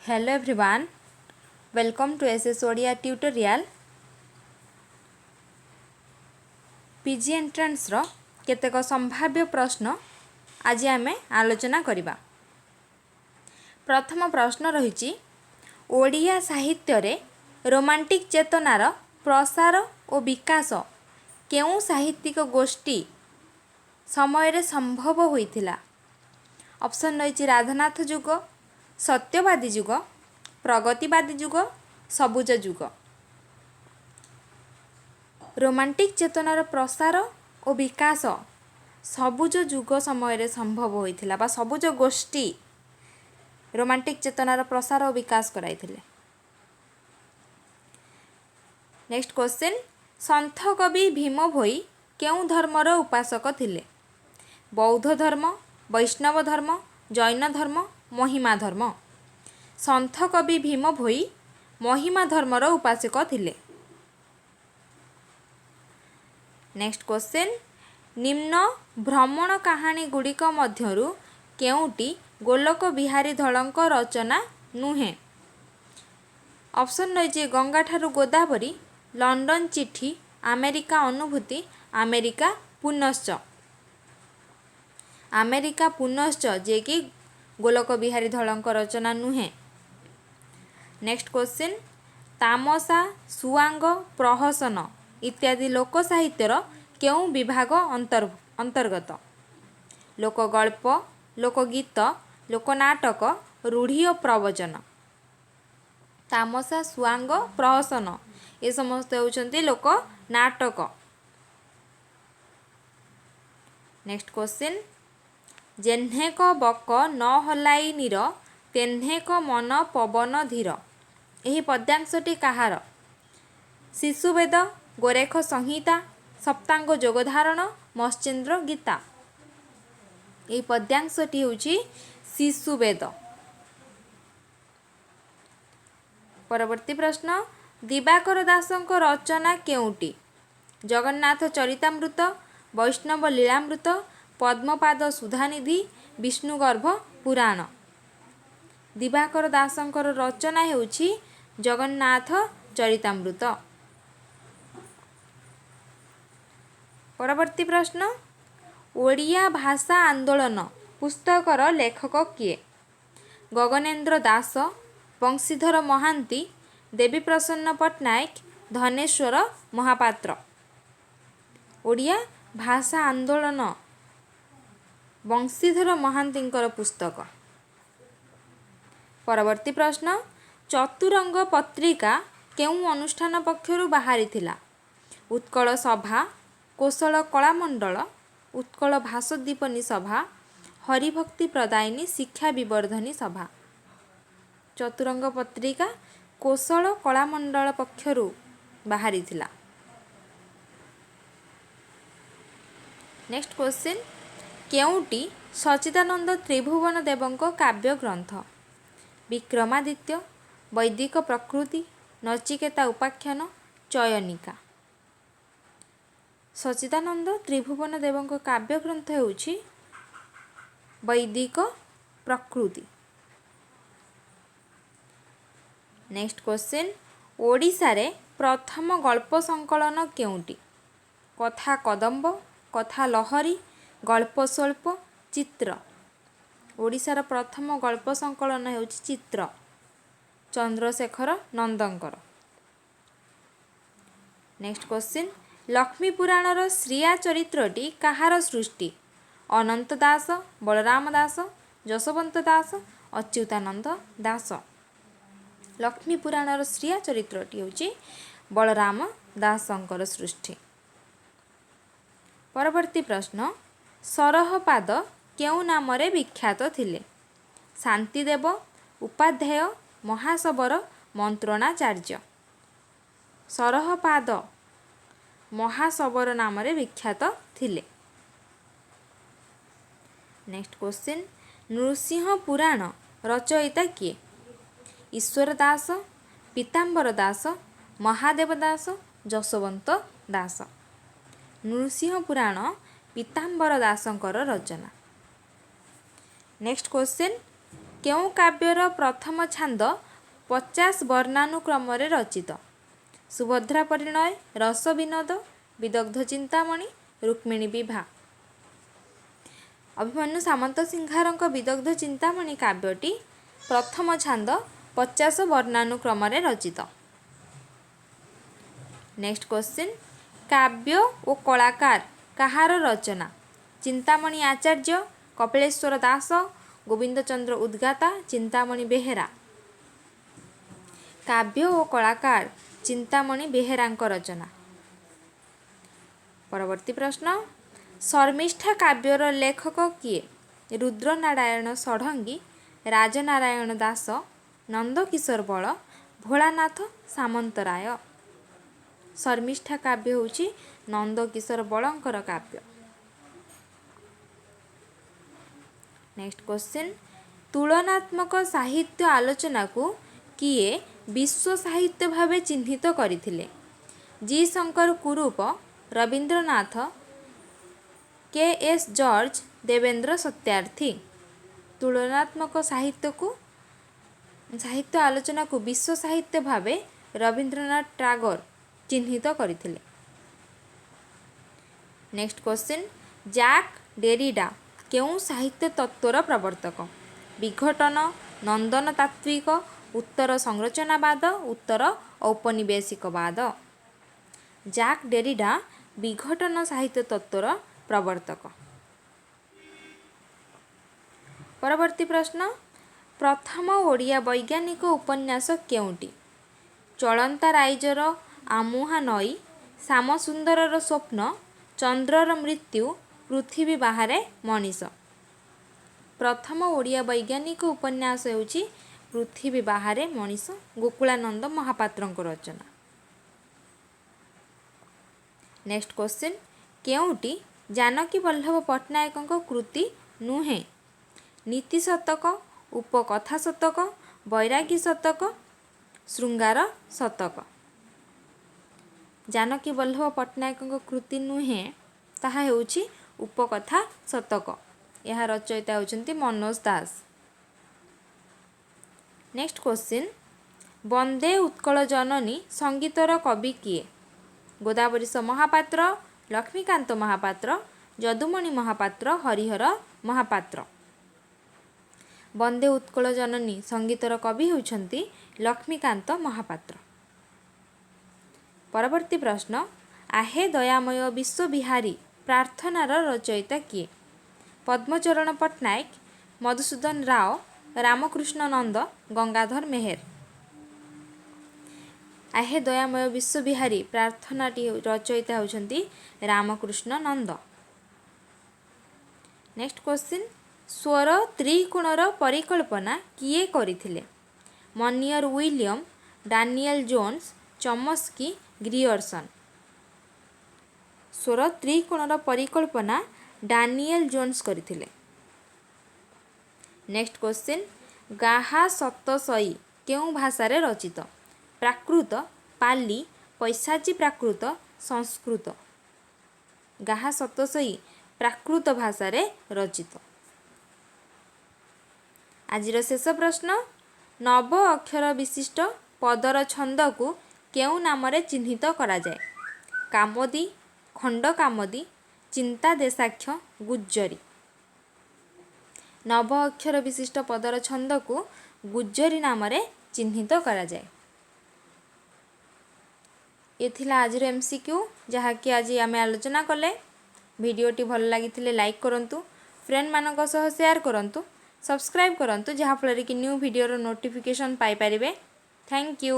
Hello everyone, welcome to SS Odia tutorial. PG entrance रो केतेक संभाव्य प्रश्न आज आमे आलोचना करिबा। प्रथम प्रश्न रहिछि ओडिया साहित्य रे रोमांटिक चेतनार प्रसार और विकास केउ साहित्यिक गोष्ठी समय रे संभव होइथिला। ऑप्शन रहिछि राधानाथ युग, सत्यवादी युग, प्रगतिवादी युग, सबुज युग। रोमांटिक चेतनार प्रसार और विकास सबुज युग समय रे संभव होइथिला बा सबुज गोष्ठी रोमांटिक चेतनार प्रसार और विकास कराइथिले। नेक्स्ट क्वेश्चन, संत कवि भीम भोई केउ धर्मर उपासक थिले? बौद्ध धर्म, वैष्णव धर्म, जैन धर्म, महिमा धर्म। संत कवि भीम भोई महिमा धर्मर उपासक थिले। नेक्स्ट क्वेश्चन, निम्न भ्रमण कहानी गुड़िक मध्यरु केउटी गोलोक बिहारी धलंक रचना नुहे? ऑप्शन रहिछि गंगाठारु गोदावरी, लंडन चिठी, अमेरिका अनुभूति, अमेरिका पुनश्च। अमेरिका पुनश्च जे कि गोलोक बिहारी धलंक रचना नुहे। नेक्स्ट क्वेश्चन, तामसा, सुआंग, प्रहसन इत्यादि लोक साहित्यर केउ विभाग अंतर्गत? लोकगल्प, लोकगीत, लोकनाटक, रूढ़ी और प्रवचन। तामसा, सुआंग, प्रहसन ये समस्त होउछन्ति लोक नाटक। नेक्स्ट क्वेश्चन, जेन्हेक बक न हलाई नीर तेन्हेक मन पवन धीर एही पद्यांशटी कहार? शिशुवेद, गोरेख संहिता, सप्तांग जोगधारण, मश्चेन्द्र गीता। एही पद्यांशटी होउछि शिशुवेद। परवर्ती प्रश्न, दिवाकर दासଙ୍କ रचना केउटी? जगन्नाथ चरितामृत, वैष्णव लीलामृत, पद्मपाद सुधानिधि, विष्णुगर्भ पुराण। दिवाकर दासଙ୍କର रचना हेउछि जगन्नाथ चरितामृत। परवर्ती प्रश्न, ओडिया भाषा आंदोलन पुस्तकर लेखक किए? गगनेन्द्र दास, बंशीधर महांती, देवी प्रसन्न पट्टनायक, धनेश्वर महापात्र। ओडिया भाषा आंदोलन बंशीधर महांतींकर पुस्तक। परवर्ती प्रश्न, चतुरंग पत्रिका केउ अनुष्ठान पक्षरु बाहरी थिला? उत्कल सभा, कोशल कलामंडल, उत्कल भाषोद्दीपनी सभा, हरिभक्ति प्रदायिनी शिक्षा विवर्धनी सभा। चतुरंग पत्रिका कोशल कलामंडल पक्षरु बाहरी थिला। नेक्स्ट क्वेश्चन, केउटी सच्चिदानंद त्रिभुवन देवଙ୍କ काव्य ग्रंथ? विक्रमादित्य, वैदिक प्रकृति, नचिकेता उपाख्यान, चयनिका। सच्चिदानंद त्रिभुवन देवଙ୍କ काव्य ग्रंथ हेउछि वैदिक प्रकृति। नेक्स्ट क्वेश्चन, ओडिशा रे प्रथम गल्प संकलन केउटी? कथा कदम्ब, कथा लहरी, गल्प स्वल्प, चित्र। ओडिशार प्रथम गल्प संकलन हेउछि चित्र, चंद्रशेखर नंदंकर। नेक्स्ट क्वेश्चन, लक्ष्मी पुराणर श्रिया चरित्रटी काहार सृष्टि? अनंत दास, बलराम दास, जशवंत दास, अच्युतानंद दास। लक्ष्मी पुराणर श्रिया चरित्रटी होछि बलराम दासंकर सृष्टि। परवर्ती प्रश्न, सरहपाद केउ नामरे विख्यात थिले? शांतिदेव, उपाध्याय, महासबर, मंत्रणाचार्य। सरहपाद महासबर नामरे विख्यात थिले। नेक्स्ट क्वेश्चन, नृसिंह पुराण रचयिता किए? ईश्वर दास, पीताम्बर दास, महादेव दास, जशवंत दास। नृसिंह पुराण पीताम्बर दासंकर रचना। नेक्स्ट क्वेश्चन, କେଉଁ କାବ୍ୟର ପ୍ରଥମ ଛାନ୍ଦ 50 ବର୍ଣ୍ଣାନୁକ୍ରମରେ ରଚିତ? ସୁଭଦ୍ରା ପରିଣୟ, ରସ ବିନୋଦ, ବିଦଗ୍ଧ ଚିନ୍ତାମଣି, ରୁକ୍ମିଣୀ ବିଭା। ଅଭିମନ୍ୟୁ ସାମନ୍ତ ସିଂହାରଙ୍କ ବିଦଗ୍ଧ ଚିନ୍ତାମଣି କାବ୍ୟଟି ପ୍ରଥମ ଛାନ୍ଦ 50 ବର୍ଣ୍ଣାନୁକ୍ରମରେ ରଚିତ। ନେକ୍ସଟ କ୍ୱେଶ୍ଚିନ୍, କାବ୍ୟ ଓ କଳାକାର କାହାର ରଚନା? ଚିନ୍ତାମଣି ଆଚାର୍ଯ୍ୟ, କପିଳେଶ୍ୱର ଦାସ, ଗୋବିନ୍ଦଚନ୍ଦ୍ର ଉଦ୍ଗାତା, ଚିନ୍ତାମଣି ବେହେରା। କାବ୍ୟ ଓ କଳାକାର ଚିନ୍ତାମଣି ବେହେରାଙ୍କ ରଚନା। ପରବର୍ତ୍ତୀ ପ୍ରଶ୍ନ, ଶର୍ମିଷ୍ଠା କାବ୍ୟର ଲେଖକ କିଏ? ରୁଦ୍ରନାରାୟଣ ଷଡ଼ଙ୍ଗୀ, ରାଜନାରାୟଣ ଦାସ, ନନ୍ଦକିଶୋର ବଳ, ଭୋଳାନାଥ ସାମନ୍ତରାୟ। ଶର୍ମିଷ୍ଠା କାବ୍ୟ ହେଉଛି ନନ୍ଦକିଶୋର ବଳଙ୍କର କାବ୍ୟ। ନେକ୍ସଟ କ୍ୱେଶ୍ଚିନ୍, ତୁଳନାତ୍ମକ ସାହିତ୍ୟ ଆଲୋଚନାକୁ କିଏ ବିଶ୍ୱ ସାହିତ୍ୟ ଭାବେ ଚିହ୍ନିତ କରିଥିଲେ? G Sankar Kurup, Rabindranath, K S George, Devendra Satyarthi. ତୁଳନାତ୍ମକ ସାହିତ୍ୟ ଆଲୋଚନାକୁ ବିଶ୍ୱ ସାହିତ୍ୟ ଭାବେ ରବୀନ୍ଦ୍ରନାଥ ଟାଗୋର ଚିହ୍ନିତ କରିଥିଲେ। ନେକ୍ସଟ କ୍ୱେଶ୍ଚିନ୍, ଜାକ୍ ଡେରିଡା କେଉଁ ସାହିତ୍ୟ ତତ୍ତ୍ୱର ପ୍ରବର୍ତ୍ତକ? ବିଘଟନ, ନନ୍ଦନ ତାତ୍ତ୍ୱିକ, ଉତ୍ତର ସଂରଚନାବାଦ, ଉତ୍ତର ଔପନିବେଶିକବାଦ। ଜାକ୍ ଡେରିଡା ବିଘଟନ ସାହିତ୍ୟ ତତ୍ତ୍ୱର ପ୍ରବର୍ତ୍ତକ। ପରବର୍ତ୍ତୀ ପ୍ରଶ୍ନ, ପ୍ରଥମ ଓଡ଼ିଆ ବୈଜ୍ଞାନିକ ଉପନ୍ୟାସ କେଉଁଟି? ଚଳନ୍ତା ରାଇଜର ଆମୁହା ନଈ, ଶ୍ୟାମସୁନ୍ଦରର ସ୍ୱପ୍ନ, ଚନ୍ଦ୍ରର ମୃତ୍ୟୁ, ପୃଥିବୀ ବାହାରେ ମଣିଷ। ପ୍ରଥମ ଓଡ଼ିଆ ବୈଜ୍ଞାନିକ ଉପନ୍ୟାସ ହେଉଛି ପୃଥିବୀ ବାହାରେ ମଣିଷ, ଗୋକୁଳାନନ୍ଦ ମହାପାତ୍ରଙ୍କ ରଚନା। ନେକ୍ସଟ କ୍ୱେଶ୍ଚିନ୍, କେଉଁଟି ଜାନକୀ ବଲ୍ଲଭ ପଟ୍ଟନାୟକଙ୍କ କୃତି ନୁହେଁ? ନୀତି ଶତକ, ଉପକଥା ଶତକ, ବୈରାଗୀ ଶତକ, ଶୃଙ୍ଗାର ଶତକ। ଜାନକୀ ବଲ୍ଲଭ ପଟ୍ଟନାୟକଙ୍କ କୃତି ନୁହେଁ, ତାହା ହେଉଛି ଉପକଥା ଶତକ। ଏହା ରଚୟିତା ହେଉଛନ୍ତି ମନୋଜ ଦାସ। ନେକ୍ସଟ କ୍ୱେଶ୍ଚିନ୍, ବନ୍ଦେ ଉତ୍କଳ ଜନନୀ ସଙ୍ଗୀତର କବି କିଏ? ଗୋଦାବରୀଶ ମହାପାତ୍ର, ଲକ୍ଷ୍ମୀକାନ୍ତ ମହାପାତ୍ର, ଯଦୁମଣି ମହାପାତ୍ର, ହରିହର ମହାପାତ୍ର। ବନ୍ଦେ ଉତ୍କଳ ଜନନୀ ସଙ୍ଗୀତର କବି ହେଉଛନ୍ତି ଲକ୍ଷ୍ମୀକାନ୍ତ ମହାପାତ୍ର। ପରବର୍ତ୍ତୀ ପ୍ରଶ୍ନ, ଆହେ ଦୟାମୟ ବିଶ୍ୱବିହାରୀ ପ୍ରାର୍ଥନାର ରଚୟିତା କିଏ? ପଦ୍ମଚରଣ ପଟ୍ଟନାୟକ, ମଧୁସୂଦନ ରାଓ, ରାମକୃଷ୍ଣ ନନ୍ଦ, ଗଙ୍ଗାଧର ମେହେର। ଆହେ ଦୟାମୟ ବିଶ୍ୱବିହାରୀ ପ୍ରାର୍ଥନାଟି ରଚୟିତା ହେଉଛନ୍ତି ରାମକୃଷ୍ଣ ନନ୍ଦ। ନେକ୍ସଟ କ୍ୱେଶ୍ଚିନ୍, ସ୍ୱର ତ୍ରିକୋଣର ପରିକଳ୍ପନା କିଏ କରିଥିଲେ? ମନିୟର ୱିଲିୟମ, ଡାନିଏଲ ଜୋନ୍ସ, ଚମସ୍କି, ଗ୍ରିୟର୍ସନ। ସ୍ୱର ତ୍ରିକୋଣର ପରିକଳ୍ପନା ଡାନିଏଲ ଜୋନ୍ସ କରିଥିଲେ। ନେକ୍ସଟ କ୍ୱେଶ୍ଚିନ୍, ଗାହା ସପ୍ତଶୟୀ କେଉଁ ଭାଷାରେ ରଚିତ? ପ୍ରାକୃତ, ପାଲି, ପୈଶାଚୀ ପ୍ରାକୃତ, ସଂସ୍କୃତ। ଗାହା ସପ୍ତଶୟୀ ପ୍ରାକୃତ ଭାଷାରେ ରଚିତ। ଆଜିର ଶେଷ ପ୍ରଶ୍ନ, ନବ ଅକ୍ଷର ବିଶିଷ୍ଟ ପଦର ଛନ୍ଦକୁ କେଉଁ ନାମରେ ଚିହ୍ନିତ କରାଯାଏ? କାମୋଦି, ଖଣ୍ଡ କାମୋଦି, ଚିନ୍ତାଦେଶାକ୍ଷ, ଗୁଜ୍ଜରୀ। ନବ ଅକ୍ଷର ବିଶିଷ୍ଟ ପଦର ଛନ୍ଦକୁ ଗୁଜ୍ଜରୀ ନାମରେ ଚିହ୍ନିତ କରାଯାଏ। ଏ ଥିଲା ଆଜିର MCQ, ଯାହାକି ଆଜି ଆମେ ଆଲୋଚନା କଲେ। ଭିଡ଼ିଓଟି ଭଲ ଲାଗିଥିଲେ ଲାଇକ୍ କରନ୍ତୁ, ଫ୍ରେଣ୍ଡମାନଙ୍କ ସହ ସେୟାର କରନ୍ତୁ, ସବସ୍କ୍ରାଇବ୍ କରନ୍ତୁ, ଯାହାଫଳରେ କି ନ୍ୟୁ ଭିଡ଼ିଓର ନୋଟିଫିକେସନ୍ ପାଇପାରିବେ। Thank you.